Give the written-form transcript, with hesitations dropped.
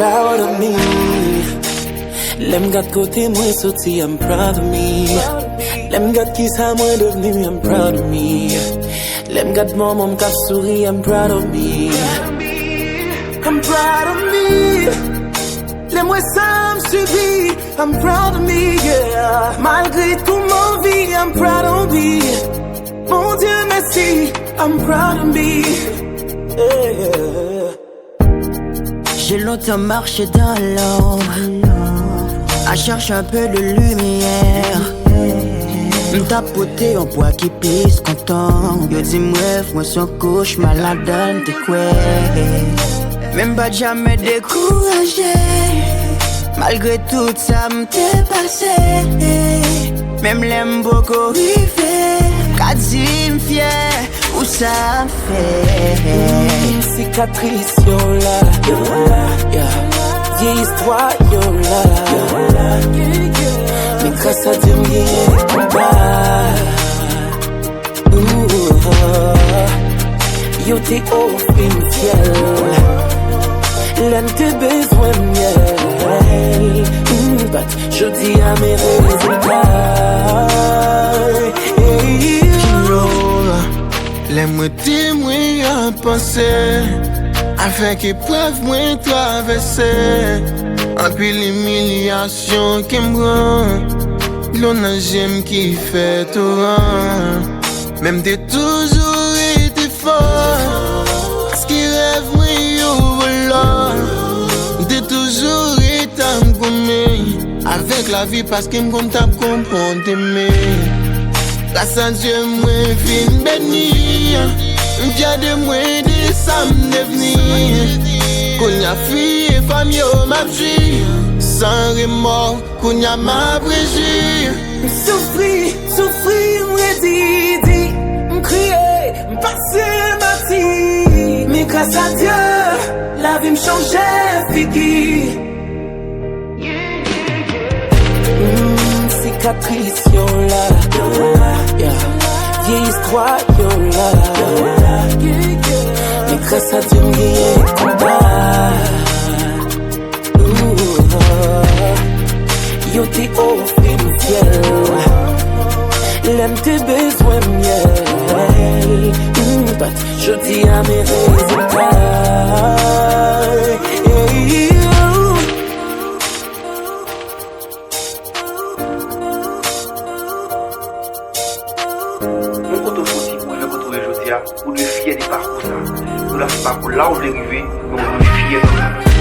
proud of me. Lem gat kote mwen soti, I'm proud of me. Lem gat ki sa mwen devenu, I'm proud of me. Lem gat mom kap souri, I'm proud of me. I'm proud of me. Lem wè sa m'subi, I'm proud of me, yeah. Malgré tout mon vie, I'm proud of me. Mon Dieu merci, I'm proud of me, yeah. J'ai longtemps marché dans l'ombre, à chercher un peu de lumière. M'tapoter en bois qui pisse content. Yo dis moi son couche malade de quoi. Même pas jamais découragé. Malgré tout ça m'était passé. Même l'aime beaucoup rivé. Qu'a dit m'fier, où ça fait. Cicatrice yo là, yeah. Vieille histoire yo là, mais grâce à Dieu m'y combat. Yo t'es offert fiel. L'un te besoin miel. But je dis à mes résultats. L'aime témoin à penser, afin qu'épreuve moins traverser. Un peu l'humiliation qui me rend, l'on a j'aime qui fait tout rang. Même t'es toujours été fort, ce qui rêve moi yo voilà. T'es toujours été à me avec la vie parce qu'il me compte à comprendre t'aimer. Grâce à Dieu, moi, fin béni. M'dia de moi, de ça m'devenir. Qu'on y a fille et femme, yo m'a vie. Sans remords, qu'on y a ma brégie. Souffrir, m'redit, m'crier, m'passer ma vie. Mais grâce à Dieu, la vie m'changeait, figure. Cicatrice yo là, yeah. Vieille histoire yo là, mais grâce à Dieu m'y combat. Yo t'es offert fiel. L'aime tes besoins miel. But je dis à mes résultats. Mon côté fouti pour le retrouver aujourd'hui, pour nous fier des parcours ça. Nous la pas pour là où on est arrivé, mais on est fier de ça.